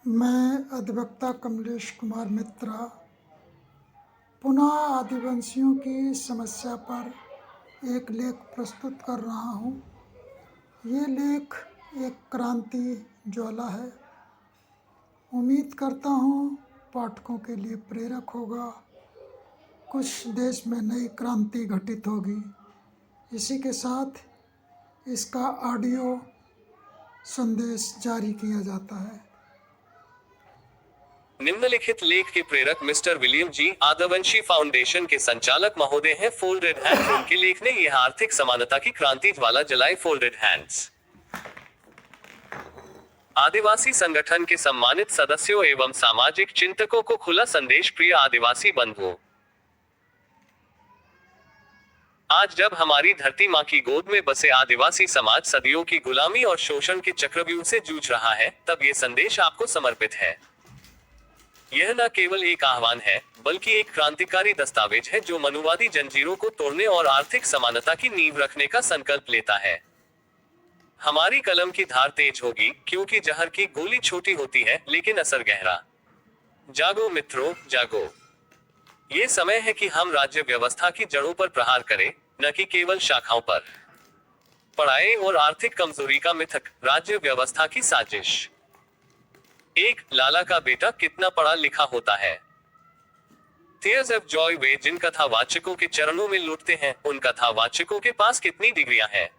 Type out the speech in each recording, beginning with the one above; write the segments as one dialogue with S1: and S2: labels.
S1: मैं अधिवक्ता कमलेश कुमार मित्रा पुनः आदिवासियों की समस्या पर एक लेख प्रस्तुत कर रहा हूँ। ये लेख एक क्रांति ज्वाला है। उम्मीद करता हूँ पाठकों के लिए प्रेरक होगा। कुछ देश में नई क्रांति घटित होगी। इसी के साथ इसका ऑडियो संदेश जारी किया जाता है।
S2: निम्नलिखित लेख के प्रेरक मिस्टर विलियम जी आदिवासी फाउंडेशन के संचालक महोदय हैं। फोल्डेड हैंड्स उनके लेख ने यह आर्थिक समानता की क्रांति ज्वाला जलाई। फोल्डेड हैंड्स आदिवासी संगठन के सम्मानित सदस्यों एवं सामाजिक चिंतकों को खुला संदेश। प्रिय आदिवासी बंधुओं, आज जब हमारी धरती माँ की गोद में बसे आदिवासी समाज सदियों की गुलामी और शोषण के चक्रव्यूह से जूझ रहा है, तब ये संदेश आपको समर्पित है। यह न केवल एक आह्वान है, बल्कि एक क्रांतिकारी दस्तावेज है जो मनुवादी जंजीरों को तोड़ने और आर्थिक समानता की नींव रखने का संकल्प लेता है। हमारी कलम की धार तेज होगी, क्योंकि जहर की गोली छोटी होती है, लेकिन असर गहरा। जागो मित्रों, जागो। ये समय है कि हम राज्य व्यवस्था की जड़ों पर प्रहार करें, न कि केवल शाखाओं पर। पढ़ाई और आर्थिक कमजोरी का मिथक, राज्य व्यवस्था की साजिश। एक लाला का बेटा कितना पढ़ा लिखा होता है। Tears of joy वे जिन कथावाचकों के चरणों में लुटते हैं, उन कथावाचकों के पास कितनी डिग्रियां हैं।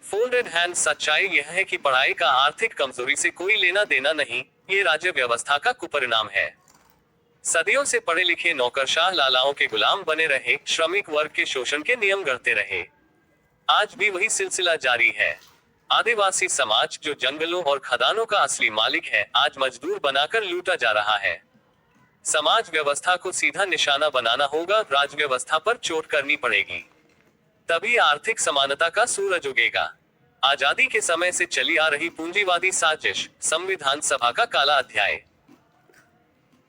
S2: फोल्डेड हैंड सच्चाई यह है कि पढ़ाई का आर्थिक कमजोरी से कोई लेना देना नहीं, ये राज्य व्यवस्था का कुपरिणाम है। सदियों से पढ़े लिखे नौकरशाह लालाओं के गुलाम बने रहे, श्रमिक वर्ग के शोषण के नियम गढ़ते रहे। आज भी वही सिलसिला जारी है। आदिवासी समाज, जो जंगलों और खदानों का असली मालिक है, आज मजदूर बनाकर लूटा जा रहा है। समाज व्यवस्था को सीधा निशाना बनाना होगा, राज व्यवस्था पर चोट करनी पड़ेगी, तभी आर्थिक समानता का सूरज उगेगा। आजादी के समय से चली आ रही पूंजीवादी साजिश, संविधान सभा का काला अध्याय।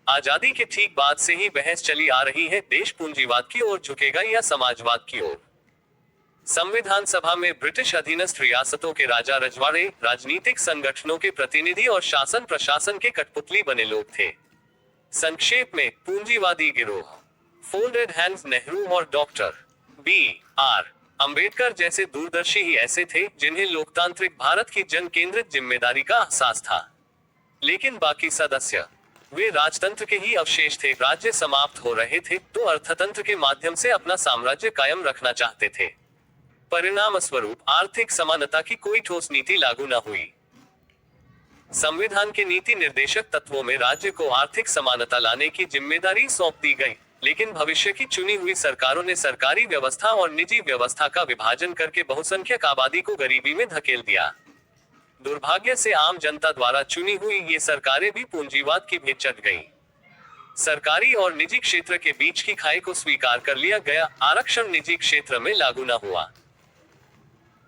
S2: आजादी के ठीक बाद से ही बहस चली आ रही है, देश पूंजीवाद की ओर झुकेगा या समाजवाद की ओर। संविधान सभा में ब्रिटिश अधीनस्थ रियासतों के राजा रजवाड़े, राजनीतिक संगठनों के प्रतिनिधि और शासन प्रशासन के कठपुतली बने लोग थे। संक्षेप में, पूंजीवादी गिरोह। फोल्डेड हैंड्स नेहरू और डॉक्टर B.R. अंबेडकर जैसे दूरदर्शी ही ऐसे थे, जिन्हें लोकतांत्रिक भारत की जन केंद्रित जिम्मेदारी का एहसास था। लेकिन बाकी सदस्य, वे राजतंत्र के ही अवशेष थे। राज्य समाप्त हो रहे थे, तो अर्थतंत्र के माध्यम से अपना साम्राज्य कायम रखना चाहते थे। परिणाम स्वरूप आर्थिक समानता की कोई ठोस नीति लागू न हुई। संविधान के नीति निर्देशक तत्वों में राज्य को आर्थिक समानता लाने की जिम्मेदारी सौंप दी गई, लेकिन भविष्य की चुनी हुई सरकारों ने सरकारी व्यवस्था और निजी व्यवस्था का विभाजन करके बहुसंख्यक आबादी को गरीबी में धकेल दिया। दुर्भाग्य से आम जनता द्वारा चुनी हुई ये सरकारें भी पूंजीवाद की भेंट चढ़ गईं। सरकारी और निजी क्षेत्र के बीच की खाई को स्वीकार कर लिया गया, आरक्षण निजी क्षेत्र में लागू न हुआ।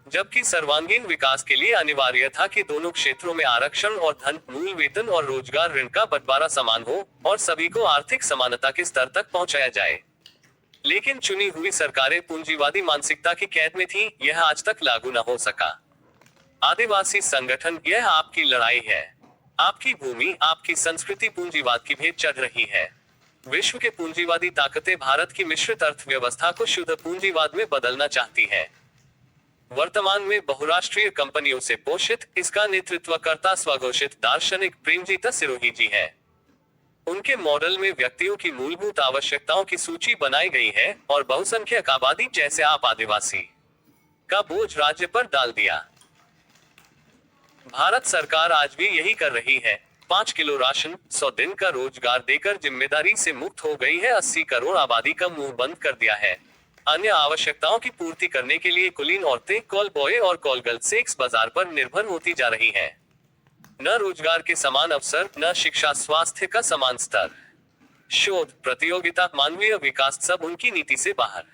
S2: जबकि सर्वांगीण विकास के लिए अनिवार्य था कि दोनों क्षेत्रों में आरक्षण और धन, मूल वेतन और रोजगार ऋण का बंटवारा समान हो और सभी को आर्थिक समानता के स्तर तक पहुंचाया जाए। लेकिन चुनी हुई सरकारें पूंजीवादी मानसिकता की कैद में थीं, यह आज तक लागू न हो सका। आदिवासी संगठन, यह आपकी लड़ाई है। आपकी भूमि, आपकी संस्कृति पूंजीवाद की भेंट चढ़ रही है। विश्व के पूंजीवादी ताकतें भारत की मिश्रित अर्थव्यवस्था को शुद्ध पूंजीवाद में बदलना चाहती है। वर्तमान में बहुराष्ट्रीय कंपनियों से पोषित, इसका नेतृत्व करता स्वघोषित दार्शनिक प्रेमजीत सिरोही जी है। उनके मॉडल में व्यक्तियों की मूलभूत आवश्यकताओं की सूची बनाई गई है और बहुसंख्यक आबादी, जैसे आप आदिवासी, का बोझ राज्य पर डाल दिया। भारत सरकार आज भी यही कर रही है। 5 किलो राशन, 100 दिन का रोजगार देकर जिम्मेदारी से मुक्त हो गई है। 80 करोड़ आबादी का मुंह बंद कर दिया है। अन्य आवश्यकताओं की पूर्ति करने के लिए कुलीन औरतें, कॉल बॉय और कॉल गर्ल सेक्स बाजार पर निर्भर होती जा रही हैं। न रोजगार के समान अवसर, न शिक्षा स्वास्थ्य का समान स्तर। शोध, प्रतियोगिता, मानवीय विकास, सब उनकी नीति से बाहर।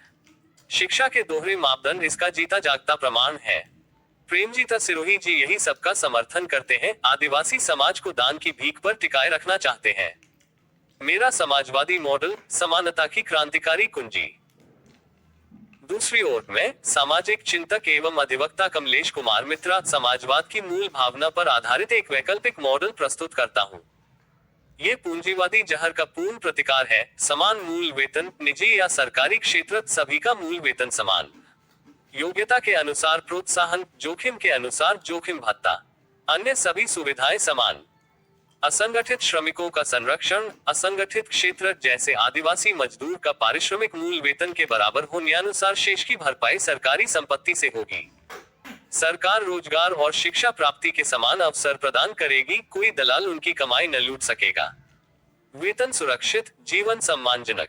S2: शिक्षा के दोहरे मापदंड इसका जीता जागता प्रमाण है। प्रेमजीत सिरोही जी यही सबका समर्थन करते हैं। आदिवासी समाज को दान की भीख पर टिकाए रखना चाहते हैं। मेरा समाजवादी मॉडल, समानता की क्रांतिकारी कुंजी। दूसरी ओर मैं सामाजिक चिंतक एवं अधिवक्ता कमलेश कुमार मित्रा समाजवाद की मूल भावना पर आधारित एक वैकल्पिक मॉडल प्रस्तुत करता हूँ। ये पूंजीवादी जहर का पूर्ण प्रतिकार है। समान मूल वेतन, निजी या सरकारी क्षेत्र, सभी का मूल वेतन समान, योग्यता के अनुसार प्रोत्साहन, जोखिम के अनुसार जोखिम भत्ता, अन्य सभी सुविधाएं समान, असंगठित श्रमिकों का संरक्षण, असंगठित क्षेत्र जैसे आदिवासी मजदूर का पारिश्रमिक मूल वेतन के बराबर हो, न्यायानुसार शेष की भरपाई सरकारी संपत्ति से होगी। सरकार रोजगार और शिक्षा प्राप्ति के समान अवसर प्रदान करेगी, कोई दलाल उनकी कमाई न लूट सकेगा। वेतन सुरक्षित, जीवन सम्मानजनक,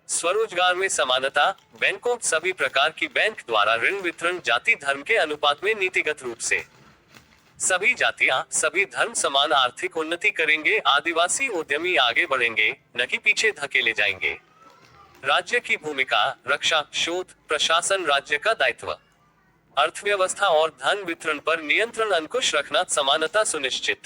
S2: स्वरोजगार में समानता, बैंकों सभी प्रकार की बैंक द्वारा ऋण वितरण जाति धर्म के अनुपात में नीतिगत रूप से, सभी जातियां सभी धर्म समान आर्थिक उन्नति करेंगे। आदिवासी उद्यमी आगे बढ़ेंगे, न कि पीछे धकेले जाएंगे। राज्य की भूमिका, रक्षा, शोध, प्रशासन, राज्य का दायित्व, अर्थव्यवस्था और धन वितरण पर नियंत्रण, अंकुश रखना, समानता सुनिश्चित।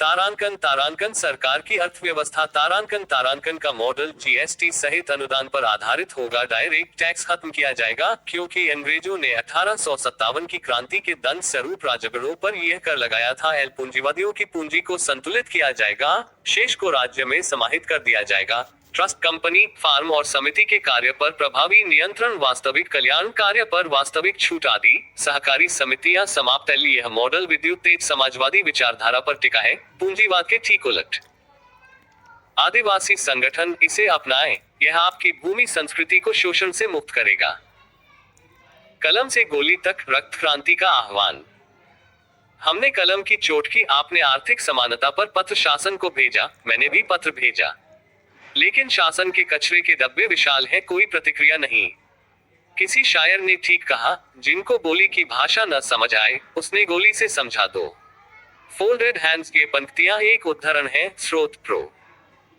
S2: तारांकन सरकार की अर्थव्यवस्था। तारांकन का मॉडल जीएसटी सहित अनुदान पर आधारित होगा। डायरेक्ट टैक्स खत्म किया जाएगा, क्योंकि अंग्रेजों ने 1857 की क्रांति के दंड स्वरूप राजगरों पर यह कर लगाया था। पूंजीवादियों की पूंजी को संतुलित किया जाएगा, शेष को राज्य में समाहित कर दिया जाएगा। ट्रस्ट, कंपनी, फार्म और समिति के कार्य पर प्रभावी नियंत्रण, वास्तविक कल्याण कार्य पर वास्तविक छूट आदि। सहकारी समितियां समाप्त। यह मॉडल विद्युत तेज समाजवादी विचारधारा पर टिका है, पूंजीवाद के ठीक उलट। आदिवासी संगठन, इसे अपनाएं, यह आपकी भूमि संस्कृति को शोषण से मुक्त करेगा। कलम से गोली तक, रक्त क्रांति का आह्वान। हमने कलम की चोट की, आपने आर्थिक समानता पर पत्र शासन को भेजा, मैंने भी पत्र भेजा, लेकिन शासन के कचरे के डब्बे विशाल हैं, कोई प्रतिक्रिया नहीं। किसी शायर ने ठीक कहा, जिनको बोली की भाषा न समझ आए, उसने गोली से समझा दो। फोल्डेड हैंड्स, ये पंक्तियां एक उद्धरण है, स्रोत प्रो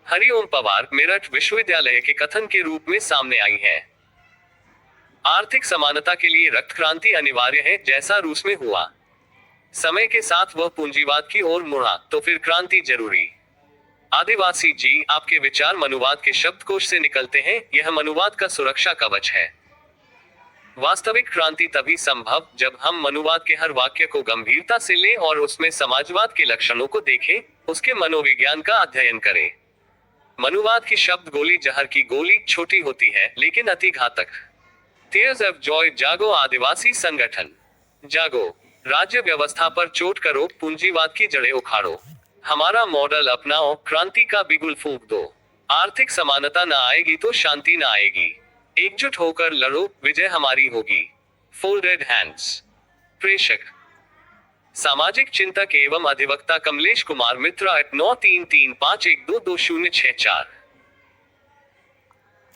S2: हरिओम पवार, मेरठ विश्वविद्यालय के कथन के रूप में सामने आई है। आर्थिक समानता के लिए रक्त क्रांति अनिवार्य है, जैसा रूस में हुआ। समय के साथ वह पूंजीवाद की ओर मुड़ा, तो फिर क्रांति जरूरी। आदिवासी जी, आपके विचार मनुवाद के शब्दकोश से निकलते हैं, यह मनुवाद का सुरक्षा कवच है। वास्तविक क्रांति तभी संभव जब हम मनुवाद के हर वाक्य को गंभीरता से लें और उसमें समाजवाद के लक्षणों को देखें, उसके मनोविज्ञान का अध्ययन करें। मनुवाद की शब्द गोली, जहर की गोली, छोटी होती है लेकिन अति घातक। टीयर्स ऑफ जॉय, जागो आदिवासी संगठन, जागो, राज्य व्यवस्था पर चोट करो, पूंजीवाद की जड़ें उखाड़ो, हमारा मॉडल अपनाओ, क्रांति का बिगुल फूंक दो। आर्थिक समानता न आएगी तो शांति न आएगी। एकजुट होकर लड़ो, विजय हमारी होगी। Folded hands. प्रेषक, सामाजिक चिंतक एवं अधिवक्ता कमलेश कुमार मित्रा @9335122064।